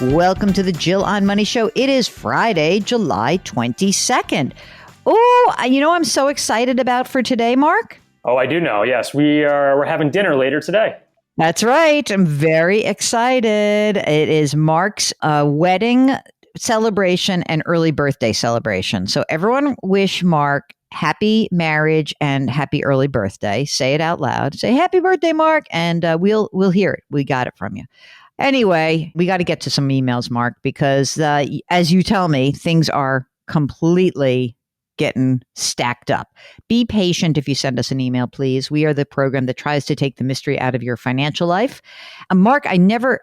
Welcome to the Jill on Money Show. It is Friday, July 22nd. Oh, I'm so excited about for today, Mark? Oh, I do know. Yes, we're having dinner later today. That's right. I'm very excited. It is Mark's wedding celebration and early birthday celebration. So everyone wish Mark happy marriage and happy early birthday. Say it out loud. Say happy birthday, Mark, and we'll hear it. We got it from you. Anyway, we got to get to some emails, Mark, because as you tell me, things are completely getting stacked up. Be patient if you send us an email, please. We are the program that tries to take the mystery out of your financial life. Mark, I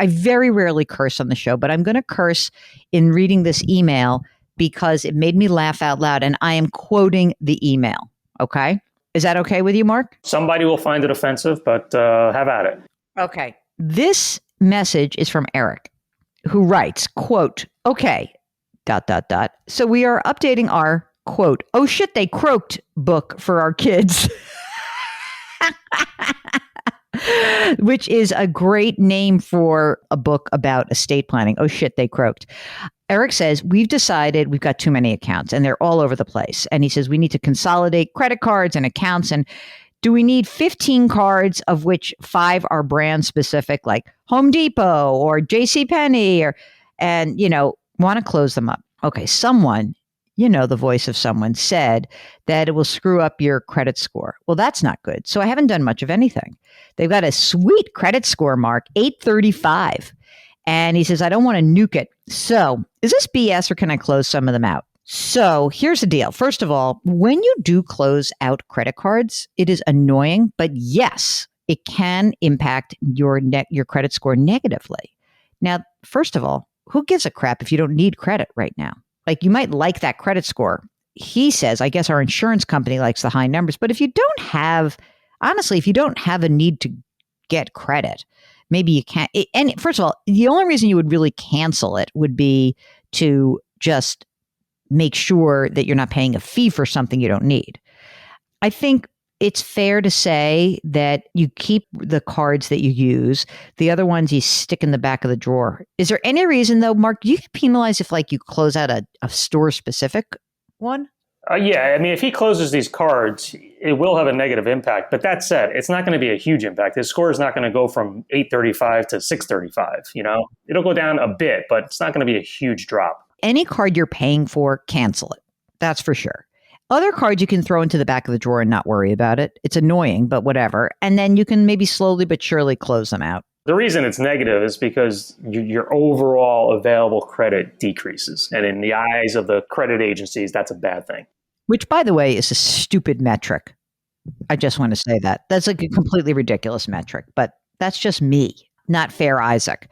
very rarely curse on the show, but I'm going to curse in reading this email because it made me laugh out loud, and I am quoting the email. Okay? Is that okay with you, Mark? Somebody will find it offensive, but have at it. Okay. This message is from Eric, who writes, quote, okay, ... So we are updating our, quote, oh shit, they croaked book for our kids. Which is a great name for a book about estate planning. Oh shit, they croaked. Eric says, we've decided we've got too many accounts and they're all over the place. And he says, we need to consolidate credit cards and accounts. And do we need 15 cards, of which 5 are brand specific, like Home Depot or JCPenney, want to close them up? Okay, someone, the voice of someone said that it will screw up your credit score. Well, that's not good. So I haven't done much of anything. They've got a sweet credit score, Mark, 835. And he says, I don't want to nuke it. So is this BS or can I close some of them out? So here's the deal. First of all, when you do close out credit cards, it is annoying, but yes, it can impact your credit score negatively. Now, first of all, who gives a crap if you don't need credit right now? Like, you might like that credit score. He says, I guess our insurance company likes the high numbers, but if you don't have a need to get credit, maybe you can't. And first of all, the only reason you would really cancel it would be to just make sure that you're not paying a fee for something you don't need. I think it's fair to say that you keep the cards that you use. The other ones you stick in the back of the drawer. Is there any reason, though, Mark, you get penalized if you close out a store-specific one? Yeah, I mean, if he closes these cards, it will have a negative impact. But that said, it's not going to be a huge impact. His score is not going to go from 835 to 635. It'll go down a bit, but it's not going to be a huge drop. Any card you're paying for, cancel it. That's for sure. Other cards you can throw into the back of the drawer and not worry about it. It's annoying, but whatever. And then you can maybe slowly but surely close them out. The reason it's negative is because your overall available credit decreases. And in the eyes of the credit agencies, that's a bad thing. Which, by the way, is a stupid metric. I just want to say that. That's a completely ridiculous metric. But that's just me, not fair, Isaac.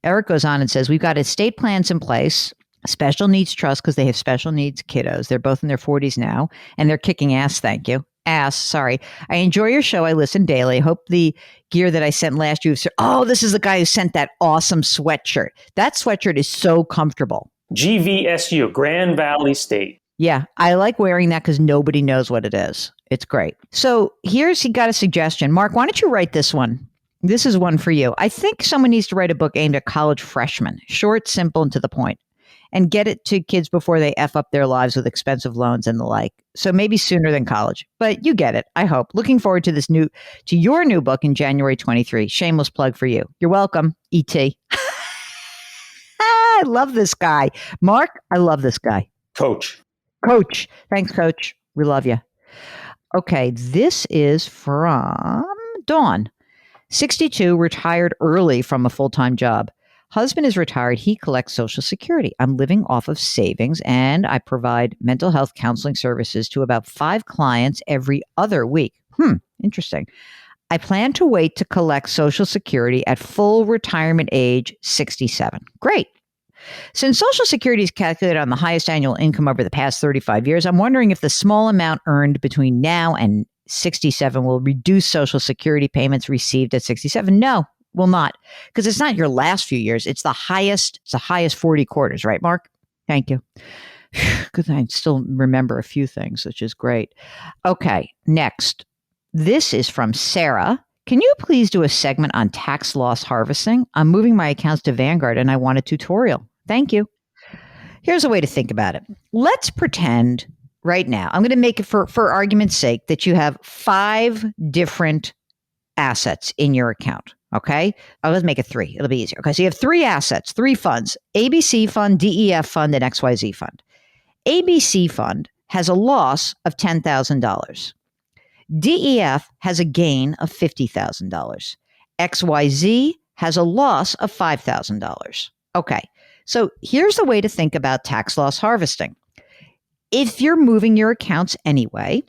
Eric goes on and says, we've got estate plans in place. Special needs trust because they have special needs kiddos. They're both in their 40s now, and they're kicking ass, thank you. Sorry. I enjoy your show. I listen daily. Hope the gear that I sent last year. Oh, this is the guy who sent that awesome sweatshirt. That sweatshirt is so comfortable. GVSU, Grand Valley State. Yeah, I like wearing that because nobody knows what it is. It's great. So he got a suggestion. Mark, why don't you write this one? This is one for you. I think someone needs to write a book aimed at college freshmen. Short, simple, and to the point. And get it to kids before they F up their lives with expensive loans and the like. So maybe sooner than college. But you get it, I hope. Looking forward to your new book in January 23. Shameless plug for you. You're welcome, E.T. I love this guy. Mark, I love this guy. Coach. Thanks, Coach. We love you. Okay, this is from Dawn. 62, retired early from a full-time job. Husband is retired. He collects Social Security. I'm living off of savings, and I provide mental health counseling services to about 5 clients every other week. Interesting. I plan to wait to collect Social Security at full retirement age, 67. Great. Since Social Security is calculated on the highest annual income over the past 35 years, I'm wondering if the small amount earned between now and 67 will reduce Social Security payments received at 67. No. Will not, because it's not your last few years. It's the highest 40 quarters, right, Mark? Thank you. Because I still remember a few things, which is great. Okay, next. This is from Sarah, Can you please do a segment on tax loss harvesting? I'm moving my accounts to Vanguard and I want a tutorial. Thank you. Here's a way to think about it. Let's pretend right now, I'm going to make it for argument's sake that you have 5 different assets in your account. Okay. Let's make it 3. It'll be easier. Okay. So you have 3 assets, 3 funds, ABC fund, DEF fund, and XYZ fund. ABC fund has a loss of $10,000. DEF has a gain of $50,000. XYZ has a loss of $5,000. Okay. So here's the way to think about tax loss harvesting. If you're moving your accounts anyway,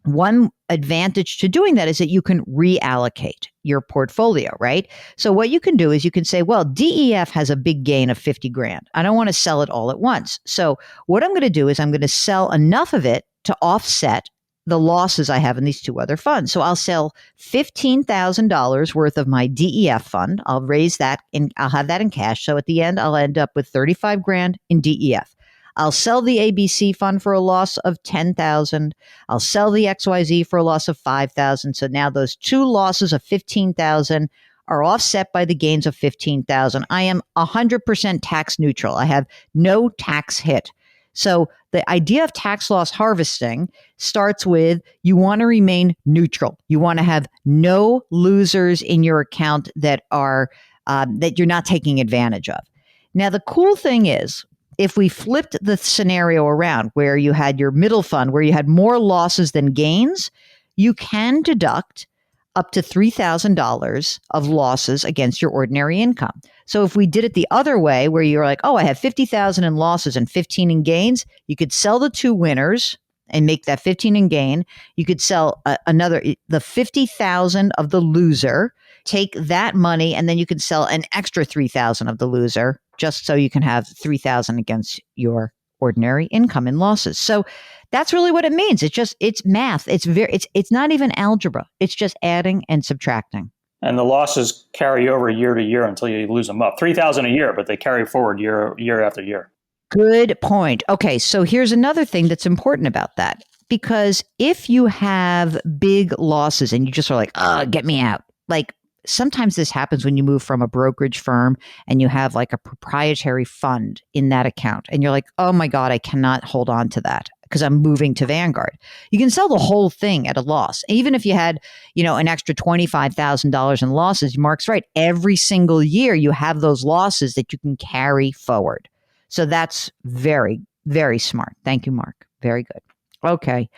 one advantage to doing that is that you can reallocate your portfolio, right? So what you can do is you can say, well, DEF has a big gain of 50 grand. I don't want to sell it all at once. So what I'm going to do is I'm going to sell enough of it to offset the losses I have in these 2 other funds. So I'll sell $15,000 worth of my DEF fund. I'll raise that and I'll have that in cash. So at the end, I'll end up with 35 grand in DEF. I'll sell the ABC fund for a loss of 10,000. I'll sell the XYZ for a loss of 5,000. So now those 2 losses of 15,000 are offset by the gains of 15,000. I am 100% tax neutral. I have no tax hit. So the idea of tax loss harvesting starts with you want to remain neutral. You want to have no losers in your account that are that you're not taking advantage of. Now, the cool thing is, if we flipped the scenario around where you had your middle fund, where you had more losses than gains, you can deduct up to $3,000 of losses against your ordinary income. So if we did it the other way, where you're like, oh, I have 50,000 in losses and 15 in gains, you could sell the 2 winners and make that 15 in gain. You could sell the 50,000 of the loser, take that money, and then you can sell an extra 3,000 of the loser, just so you can have 3,000 against your ordinary income in losses. So that's really what it means. It's math. It's not even algebra. It's just adding and subtracting. And the losses carry over year to year until you lose them up. 3,000 a year, but they carry forward year after year. Good point. Okay, so here's another thing that's important about that. Because if you have big losses and you just are like, get me out. Like sometimes this happens when you move from a brokerage firm and you have like a proprietary fund in that account. And you're like, oh my God, I cannot hold on to that because I'm moving to Vanguard. You can sell the whole thing at a loss. Even if you had, an extra $25,000 in losses, Mark's right. Every single year you have those losses that you can carry forward. So that's very, very smart. Thank you, Mark. Very good. Okay.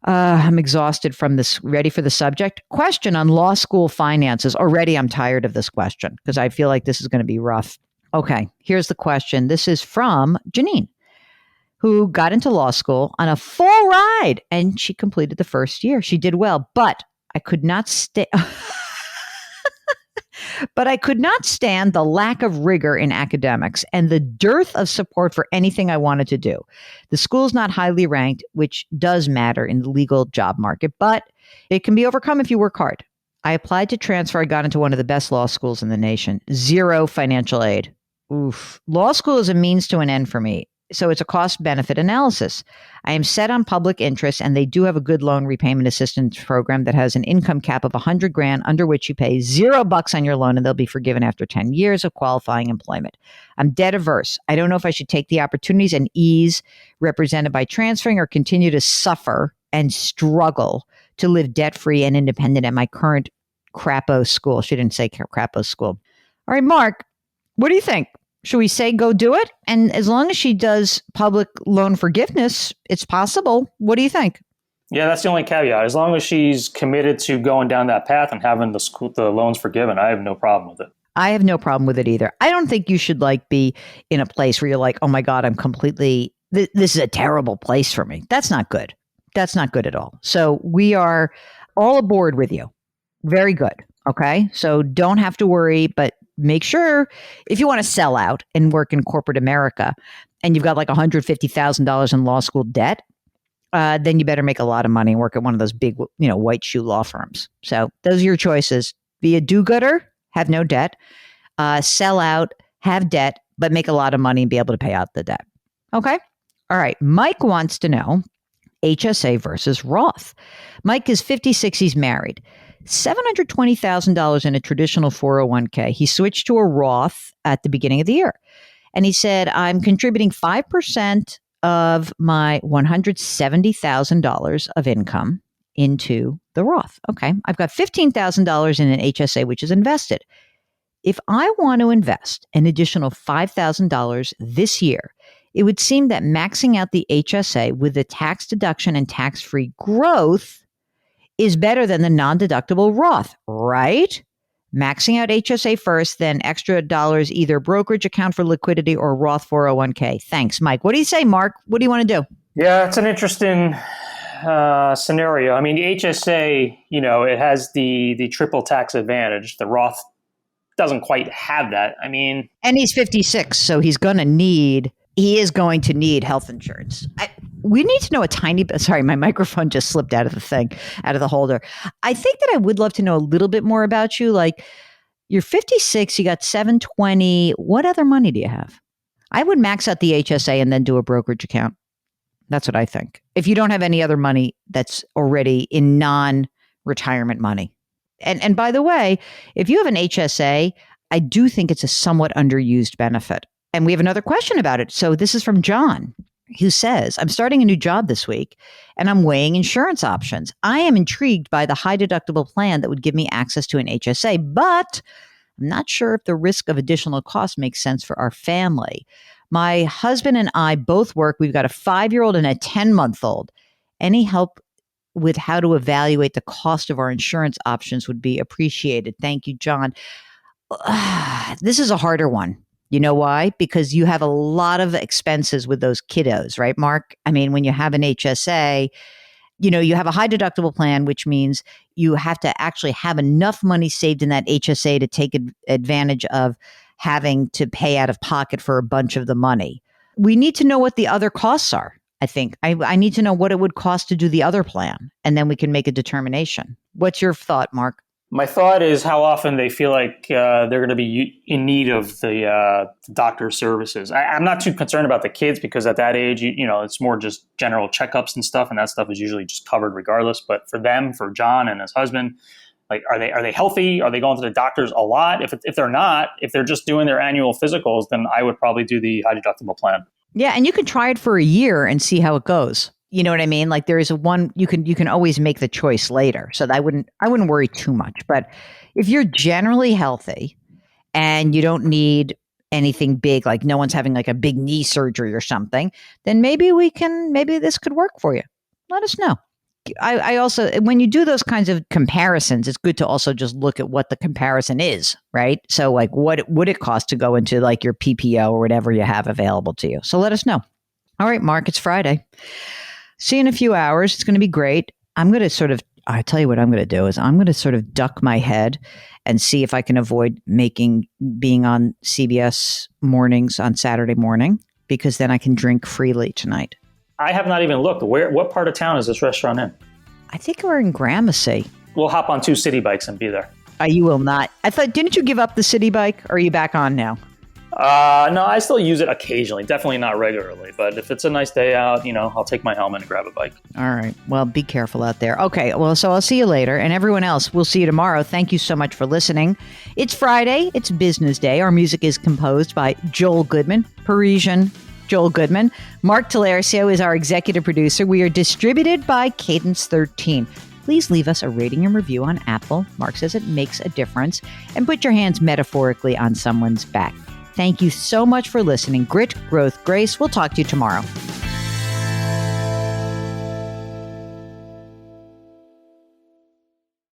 I'm exhausted from this. Ready for the subject? Question on law school finances. Already I'm tired of this question because I feel like this is going to be rough. Okay, here's the question. This is from Janine, who got into law school on a full ride and she completed the first year. She did well, but I could not stay. But I could not stand the lack of rigor in academics and the dearth of support for anything I wanted to do. The school's not highly ranked, which does matter in the legal job market, but it can be overcome if you work hard. I applied to transfer. I got into one of the best law schools in the nation. 0 financial aid. Oof. Law school is a means to an end for me. So it's a cost-benefit analysis. I am set on public interest, and they do have a good loan repayment assistance program that has an income cap of 100 grand, under which you pay $0 on your loan, and they'll be forgiven after 10 years of qualifying employment. I'm debt averse. I don't know if I should take the opportunities and ease represented by transferring or continue to suffer and struggle to live debt-free and independent at my current crapo school. She didn't say crapo school. All right, Mark, what do you think? Should we say go do it? And as long as she does public loan forgiveness, it's possible. What do you think? Yeah, that's the only caveat. As long as she's committed to going down that path and having the loans forgiven, I have no problem with it. I have no problem with it either. I don't think you should be in a place where you're like, oh my God, I'm completely, this is a terrible place for me. That's not good. That's not good at all. So we are all aboard with you. Very good. Okay. So don't have to worry, but make sure if you want to sell out and work in corporate America and you've got like $150,000 in law school debt, then you better make a lot of money and work at one of those big, white shoe law firms. So those are your choices. Be a do-gooder, have no debt, sell out, have debt, but make a lot of money and be able to pay out the debt. Okay. All right. Mike wants to know HSA versus Roth. Mike is 56. He's married. $720,000 in a traditional 401k. He switched to a Roth at the beginning of the year. And he said, I'm contributing 5% of my $170,000 of income into the Roth. Okay. I've got $15,000 in an HSA, which is invested. If I want to invest an additional $5,000 this year, it would seem that maxing out the HSA with the tax deduction and tax-free growth is better than the non-deductible Roth, right? Maxing out HSA first, then extra dollars, either brokerage account for liquidity or Roth 401k. Thanks, Mike. What do you say, Mark? What do you want to do? Yeah, it's an interesting scenario. I mean, the HSA, it has the triple tax advantage. The Roth doesn't quite have that. I mean, and he's 56, so he is going to need health insurance. We need to know a tiny bit. Sorry, my microphone just slipped out of the holder. I think that I would love to know a little bit more about you. Like, you're 56, you got 720. What other money do you have? I would max out the HSA and then do a brokerage account. That's what I think. If you don't have any other money that's already in non-retirement money. And by the way, if you have an HSA, I do think it's a somewhat underused benefit. And we have another question about it. So this is from John, who says, I'm starting a new job this week and I'm weighing insurance options. I am intrigued by the high deductible plan that would give me access to an HSA, but I'm not sure if the risk of additional cost makes sense for our family. My husband and I both work. We've got a 5-year-old and a 10-month-old. Any help with how to evaluate the cost of our insurance options would be appreciated. Thank you, John. This is a harder one. You know why? Because you have a lot of expenses with those kiddos, right, Mark? I mean, when you have an HSA, you have a high deductible plan, which means you have to actually have enough money saved in that HSA to take advantage of having to pay out of pocket for a bunch of the money. We need to know what the other costs are. I think I need to know what it would cost to do the other plan, and then we can make a determination. What's your thought, Mark? My thought is how often they feel like they're going to be in need of the doctor's services. I'm not too concerned about the kids because at that age, it's more just general checkups and stuff, and that stuff is usually just covered regardless. But for them, for John and his husband, like, are they healthy? Are they going to the doctors a lot? If they're not, if they're just doing their annual physicals, then I would probably do the high deductible plan. Yeah, and you can try it for a year and see how it goes. You know what I mean? Like, there is you can always make the choice later. So I wouldn't worry too much. But if you're generally healthy and you don't need anything big, like no one's having like a big knee surgery or something, then maybe this could work for you. Let us know. I also, when you do those kinds of comparisons, it's good to also just look at what the comparison is, right? So like, what would it cost to go into like your PPO or whatever you have available to you? So let us know. All right, Mark, it's Friday. See you in a few hours. It's going to be great. I tell you what I'm going to do is I'm going to sort of duck my head and see if I can avoid being on CBS mornings on Saturday morning, because then I can drink freely tonight. I have not even looked. What part of town is this restaurant in? I think we're in Gramercy. We'll hop on 2 city bikes and be there. You will not. Didn't you give up the city bike? Or are you back on now? No, I still use it occasionally. Definitely not regularly. But if it's a nice day out, I'll take my helmet and grab a bike. All right. Well, be careful out there. Okay. Well, so I'll see you later. And everyone else, we'll see you tomorrow. Thank you so much for listening. It's Friday. It's business day. Our music is composed by Joel Goodman, Parisian Joel Goodman. Mark Talercio is our executive producer. We are distributed by Cadence 13. Please leave us a rating and review on Apple. Mark says it makes a difference. And put your hands metaphorically on someone's back. Thank you so much for listening. Grit, growth, grace. We'll talk to you tomorrow.